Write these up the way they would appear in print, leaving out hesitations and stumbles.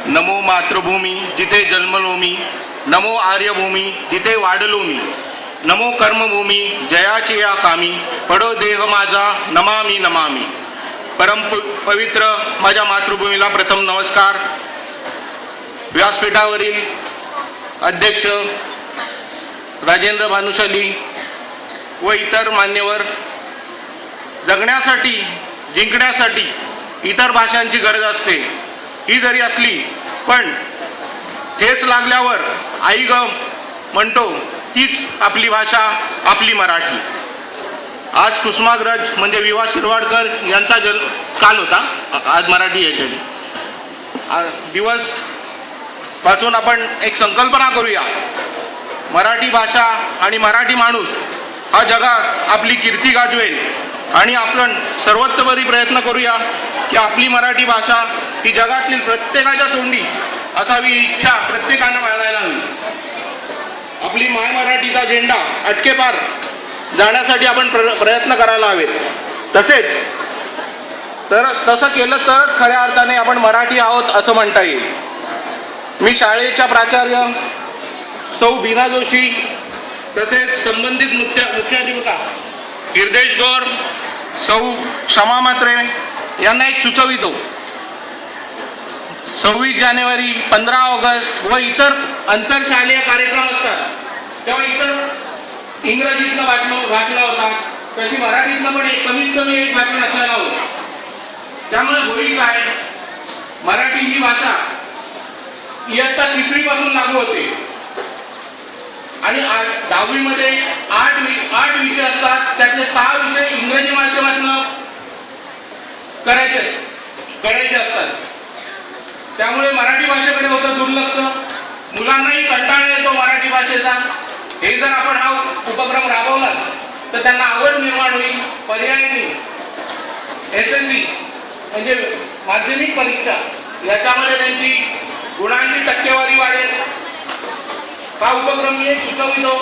नमो मातृभूमी जिथे जन्मलो मी, नमो आर्यभूमी जिथे वाढलो मी, नमो कर्मभूमी जयाची या कामी, पडो देह माझा नमामि नमामि. परम पवित्र माझ्या मातृभूमीला प्रथम नमस्कार. व्यासपीठावरील अध्यक्ष राजेंद्र भानुशाली व इतर मान्यवर, जगण्यासाठी जिंकण्यासाठी इतर भाषांची गरज असते. ही जरी असली पण ठेच लागल्यावर आई ग म्हणतो तीच आपली भाषा, आपली मराठी. आज कुसुमाग्रज म्हणजे विवा शिरवाडकर यांचा काल होता. आज मराठी याच्याने दिवस पासून आपण एक संकल्पना करूया. मराठी भाषा आणि मराठी माणूस हा जगात आपली कीर्ती गाजवेल आणि आपण सर्वतोपरी प्रयत्न करूया की आपली मराठी भाषा ही जगातील प्रत्येकाच्या तोंडी असावी, इच्छा प्रत्येकानं बाळगायला हवी. आपली माय मराठीचा झेंडा अटकेपार जाण्यासाठी आपण प्रयत्न करायला हवेत. तसं केलं तरच खऱ्या अर्थाने आपण मराठी आहोत असं म्हणता येईल. मी शाळेच्या प्राचार्य सौ बीना जोशी तसेच संबंधित मुख्याधिकार हिरदेश गौर, सौ क्षमा म्हात्रे यांना एक सुचवितो. 26 जानेवारी, 15 ऑगस्ट व इतर आंतरशालेय कार्यक्रम असतात तेव्हा इतर इंग्रजीतनं भाषण होतात, तशी मराठीतनं पण कमीत कमी एक भाषण असायला हवं. त्यामुळे होईल काय, मराठी ही भाषा इयत्ता 3री पासून लागू होते आणि 10वी मध्ये 8 विषय असतात. त्यातले 6 विषय इंग्रजी माध्यमातून करायचे असतात. त्यामुळे मराठी भाषेकडे होतं दुर्लक्ष. मुलांनाही कंटाळा येतो मराठी भाषेचा. हे जर आपण हा उपक्रम राबवला तर त्यांना आवड निर्माण होईल. पर्यायी SSC म्हणजे माध्यमिक परीक्षा याच्यामध्ये त्यांची गुणांची टक्केवारी वाढेल. हा उपक्रम मी एक सुचवितो,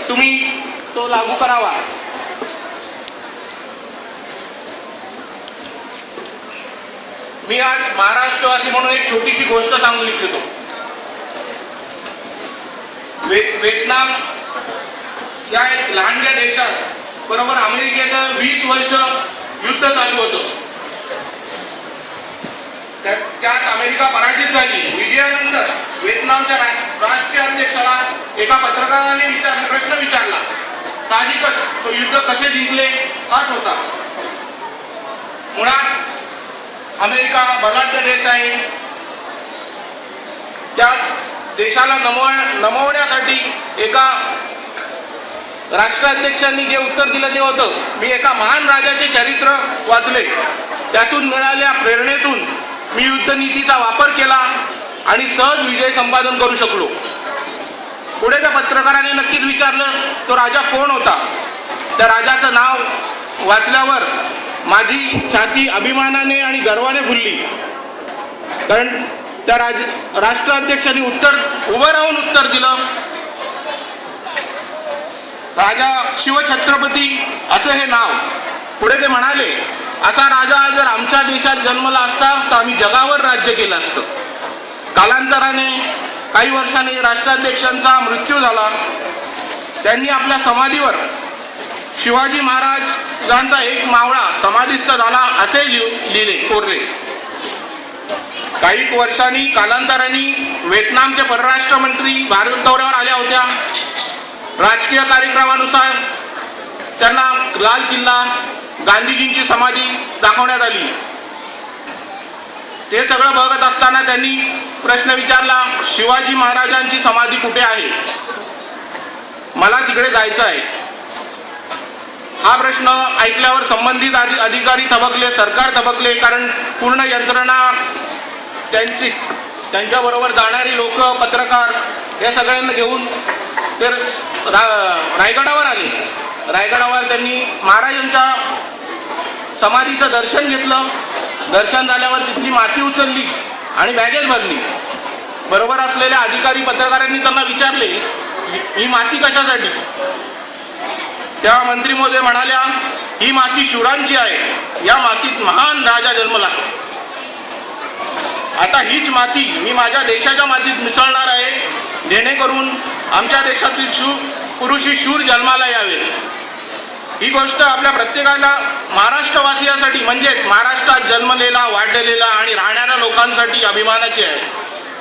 तुम्ही तो लागू करावा. मी आज महाराष्ट्रवासी म्हणून एक छोटीशी गोष्ट सांगू इच्छितो. व्हिएतनाम या एक लहानशा देशात बरोबर अमेरिकेचं 20 वर्ष युद्ध चालू होतं. त्यात अमेरिका पराजित झाली. विजयानंतर व्हिएतनामच्या राष्ट्रीय अध्यक्षाला एका पत्रकाराने प्रश्न विचारला. साहजिकच तो युद्ध कसे जिंकले हाच होता. मुळात अमेरिका बलाढ्य देश आहे. त्या देशाला नमवण्यासाठी एका राष्ट्राध्यक्षांनी जे उत्तर दिलं ते होतं, मी एका महान राजाचे चरित्र वाचले, त्यातून मिळालेल्या प्रेरणेतून मी युद्धनीतीचा वापर केला आणि सहज विजय संपादन करू शकलो. पुढे त्या पत्रकाराने नक्कीच विचारलं तो राजा कोण होता. त्या राजाचं नाव वाचल्यावर माझी छाती अभिमानाने आणि गर्वाने फुलली. कारण त्या राष्ट्राध्यक्षांनी उभं राहून उत्तर दिलं, राजा शिवछत्रपती असं हे नाव. पुढे ते म्हणाले, असा राजा जर आमच्या देशात जन्मला असता तर आम्ही जगावर राज्य केलं असतं. कालांतराने काही वर्षांनी राष्ट्राध्यक्षांचा मृत्यू झाला. त्यांनी आपल्या समाधीवर शिवाजी महाराजांचा एक मावळा समाधीस्थ झाला असे कोरले. काही वर्षांनी कालांतराने व्हिएतनामचे परराष्ट्र मंत्री भारत दौऱ्यावर आल्या होत्या. राजकीय कार्यक्रमानुसार त्यांना लाल किल्ला, गांधीजींची समाधी दाखवण्यात आली. ते सगळं बघत असताना त्यांनी प्रश्न विचारला, शिवाजी महाराजांची समाधी कुठे आहे, मला तिकडे जायचं आहे. हा प्रश्न ऐकल्यावर संबंधित अधिकारी थबकले, सरकार थबकले. कारण पूर्ण यंत्रणा, त्यांच्याबरोबर जाणारी लोक, पत्रकार या सगळ्यांना घेऊन ते रायगडावर आले. रायगडावर त्यांनी महाराजांच्या समाधीचं दर्शन घेतलं. दर्शन झाल्यावर तिथली माती उचलली आणि बॅगेज भरली. बरोबर असलेल्या अधिकारी पत्रकारांनी त्यांना विचारले, ही माती कशासाठी. तेव्हा मंत्री महोदय म्हणाल्या, ही माती शूरांची आहे, या मातीत महान राजा जन्मला. आता हीच माती मी माझ्या देशाच्या मातीत मिसळणार आहे, जेणेकरून आमच्या देशातील पुरुषी शूर जन्माला यावे. ही गोष्ट आपल्या प्रत्येकाला महाराष्ट्रवासियासाठी म्हणजेच महाराष्ट्रात जन्मलेला, वाढलेला आणि राहणाऱ्या लोकांसाठी अभिमानाची आहे.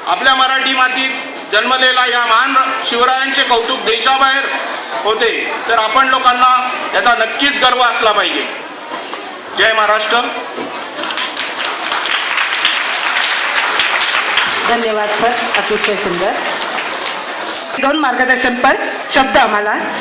आपल्या मराठी मातीत जन्मलेला या महान शिवरायांचे कौतुक देशाबाहेर होते, तर आपण लोकांना याचा नक्कीच गर्व असला पाहिजे. जय महाराष्ट्र. धन्यवाद सर, अतिशय सुंदर. दोन मार्गदर्शनपर शब्द आम्हाला